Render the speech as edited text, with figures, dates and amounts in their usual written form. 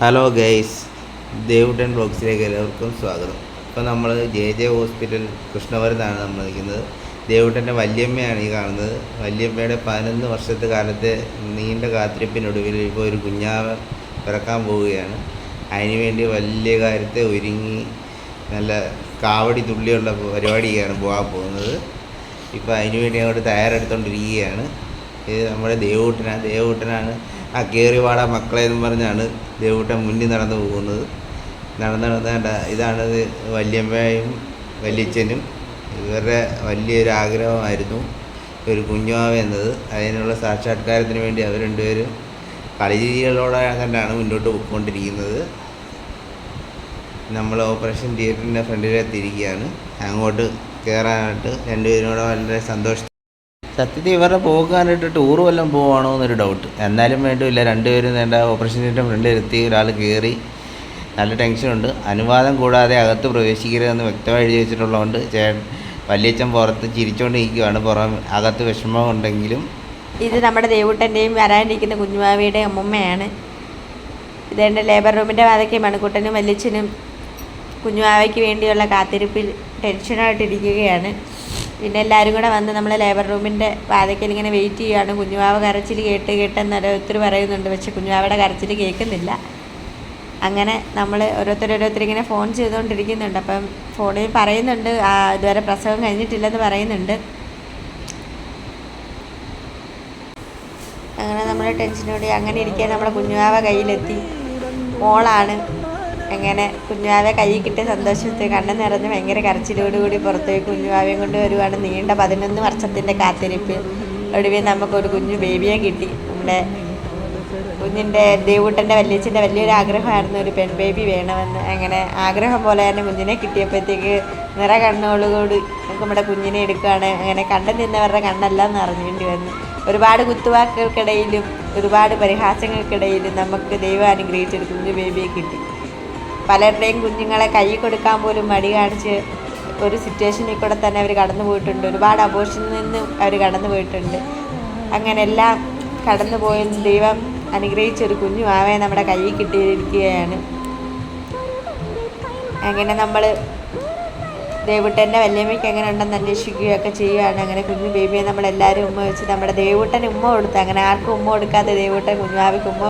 Hello guys, ദേവുട്ടൻ ബ്ലോഗ്സിലേക്ക് എല്ലാവർക്കും സ്വാഗതം. ഇപ്പോൾ നമ്മൾ ജെ ഹോസ്പിറ്റൽ കൃഷ്ണപുരത്താണ് നമ്മൾ നിൽക്കുന്നത്. ദേവുട്ടൻ്റെ വല്യമ്മയാണ് ഈ കാണുന്നത്. വല്യമ്മയുടെ 11 വർഷത്തെ കാലത്തെ നീണ്ട കാത്തിരിപ്പിനൊടുവിൽ ഇപ്പോൾ ഒരു കുഞ്ഞാവ് പിറക്കാൻ പോവുകയാണ്. അതിനുവേണ്ടി വലിയ കാര്യത്തെ ഒരുങ്ങി നല്ല കാവടി തുള്ളിയുള്ള പരിപാടിയാണ് പോകാൻ പോകുന്നത്. ഇപ്പോൾ അതിനുവേണ്ടി അങ്ങോട്ട് തയ്യാറെടുത്തുകൊണ്ടിരിക്കുകയാണ്. ഇത് നമ്മുടെ ദേവുട്ടനാണ് ആ കയറിവാട മക്കളെ എന്നും പറഞ്ഞാണ് ദേവുട്ടൻ മുന്നിൽ നടന്നു പോകുന്നത്. നടന്നേണ്ട ഇതാണ് വല്യമ്മയും വല്യച്ഛനും ഇവരുടെ വലിയൊരു ആഗ്രഹമായിരുന്നു ഒരു കുഞ്ഞുമാവ എന്നത്. അതിനുള്ള സാക്ഷാത്കാരത്തിന് വേണ്ടി അവർ രണ്ടുപേരും കളിചിരികളോടെ കണ്ടാണ് മുന്നോട്ട് പോയിക്കൊണ്ടിരിക്കുന്നത്. നമ്മൾ ഓപ്പറേഷൻ തിയേറ്ററിൻ്റെ ഫ്രണ്ടിലെത്തിയിരിക്കുകയാണ്. അങ്ങോട്ട് കയറാനായിട്ട് രണ്ടുപേരും കൂടെ വളരെ സന്തോഷം. സത്യത്തിൽ ഇവരുടെ പോകാനായിട്ട് ടൂർ വല്ലതും പോവാണോ എന്നൊരു ഡൗട്ട്. എന്നാലും വേണ്ടില്ല, രണ്ടുപേരും വേണ്ട ഓപ്പറേഷൻ തിയേറ്റർ ഫ്രണ്ടിലെത്തി. ഒരാൾ കയറി. നല്ല ടെൻഷനുണ്ട്. അനുവാദം കൂടാതെ അകത്ത് പ്രവേശിക്കരുതെന്ന് വ്യക്തമായി എഴുതി വെച്ചിട്ടുള്ളതുകൊണ്ട് വല്യച്ഛൻ പുറത്ത് ചിരിച്ചുകൊണ്ടിരിക്കുകയാണ്. അകത്ത് വിഷമം ഉണ്ടെങ്കിലും. ഇത് നമ്മുടെ ദേവുട്ടൻ്റെയും വരാനിരിക്കുന്ന കുഞ്ഞുമാവിയുടെ അമ്മമ്മയാണ്. ഇതെൻ്റെ ലേബർ റൂമിൻ്റെ വാതയ്ക്ക് മണിക്കുട്ടനും വല്യച്ഛനും കുഞ്ഞുമാവയ്ക്ക് വേണ്ടിയുള്ള കാത്തിരിപ്പിൽ ടെൻഷനായിട്ടിരിക്കുകയാണ്. പിന്നെ എല്ലാവരും കൂടെ വന്ന് നമ്മൾ ലേബർ റൂമിൻ്റെ വാതിക്കൽ ഇങ്ങനെ വെയിറ്റ് ചെയ്യുകയാണ്. കുഞ്ഞുവാവ കരച്ചിൽ കേട്ടെന്ന് ഓരോരുത്തർ പറയുന്നുണ്ട്, പക്ഷെ കുഞ്ഞുവാവയുടെ കരച്ചിൽ കേൾക്കുന്നില്ല. അങ്ങനെ നമ്മൾ ഓരോരുത്തർ ഇങ്ങനെ ഫോൺ ചെയ്തുകൊണ്ടിരിക്കുന്നുണ്ട്. അപ്പം ഫോണിൽ പറയുന്നുണ്ട് ഇതുവരെ പ്രസവം കഴിഞ്ഞിട്ടില്ലെന്ന് പറയുന്നുണ്ട്. അങ്ങനെ നമ്മൾ ടെൻഷനോടെ അങ്ങനെ ഇരിക്കാൻ നമ്മുടെ കുഞ്ഞുവാവ കയ്യിലെത്തി. മോളാണ്. അങ്ങനെ കുഞ്ഞുവാവെ കയ്യിൽ കിട്ടിയ സന്തോഷത്തിൽ കണ്ണ് നിറഞ്ഞ് ഭയങ്കര കരച്ചിലോടുകൂടി പുറത്തേക്ക് കുഞ്ഞുവാവയും കൊണ്ട് വരുവാണ്. നീണ്ട 11 വർഷത്തിൻ്റെ കാത്തിരിപ്പ് ഒടുവിൽ നമുക്കൊരു കുഞ്ഞു ബേബിയെ കിട്ടി. നമ്മുടെ കുഞ്ഞിൻ്റെ ദേവുട്ടൻ്റെ വല്യച്ഛൻ്റെ വലിയൊരു ആഗ്രഹമായിരുന്നു ഒരു പെൺ ബേബി വേണമെന്ന്. അങ്ങനെ ആഗ്രഹം പോലെ തന്നെ കുഞ്ഞിനെ കിട്ടിയപ്പോഴത്തേക്ക് കണ്ണോടുകൂടി നമ്മുടെ കുഞ്ഞിനെ എടുക്കുകയാണ്. അങ്ങനെ കണ്ടു നിന്നവരുടെ കണ്ണെല്ലാം നിറഞ്ഞേണ്ടി വന്നു. ഒരുപാട് കുത്തുവാക്കുകൾക്കിടയിലും ഒരുപാട് പരിഹാസങ്ങൾക്കിടയിലും നമുക്ക് ദൈവം അനുഗ്രഹിച്ചൊരു കുഞ്ഞു ബേബിയെ കിട്ടി. പലരുടെയും കുഞ്ഞുങ്ങളെ കൈ കൊടുക്കാൻ പോലും മടി കാണിച്ച് ഒരു സിറ്റുവേഷനിൽ കൂടെ തന്നെ അവർ കടന്നു പോയിട്ടുണ്ട്. ഒരുപാട് അബോർഷനിൽ നിന്നും അവർ കടന്നു പോയിട്ടുണ്ട്. അങ്ങനെ എല്ലാം കടന്നു പോയ ദൈവം അനുഗ്രഹിച്ചൊരു കുഞ്ഞുമാവെ നമ്മുടെ കയ്യിൽ കിട്ടിയിരിക്കുകയാണ്. അങ്ങനെ നമ്മൾ ദേവുട്ടൻ്റെ വല്യമ്മയ്ക്ക് എങ്ങനെ ഉണ്ടെന്ന് അന്വേഷിക്കുകയൊക്കെ ചെയ്യുകയാണ്. അങ്ങനെ കുഞ്ഞു ബേബിയെ നമ്മളെല്ലാവരും ഉമ്മ വെച്ച് നമ്മുടെ ദേവുട്ടന് ഉമ്മ കൊടുത്ത്, അങ്ങനെ ആർക്കും ഉമ്മ കൊടുക്കാതെ ദേവുട്ടൻ കുഞ്ഞുമാവിക്ക് ഉമ്മ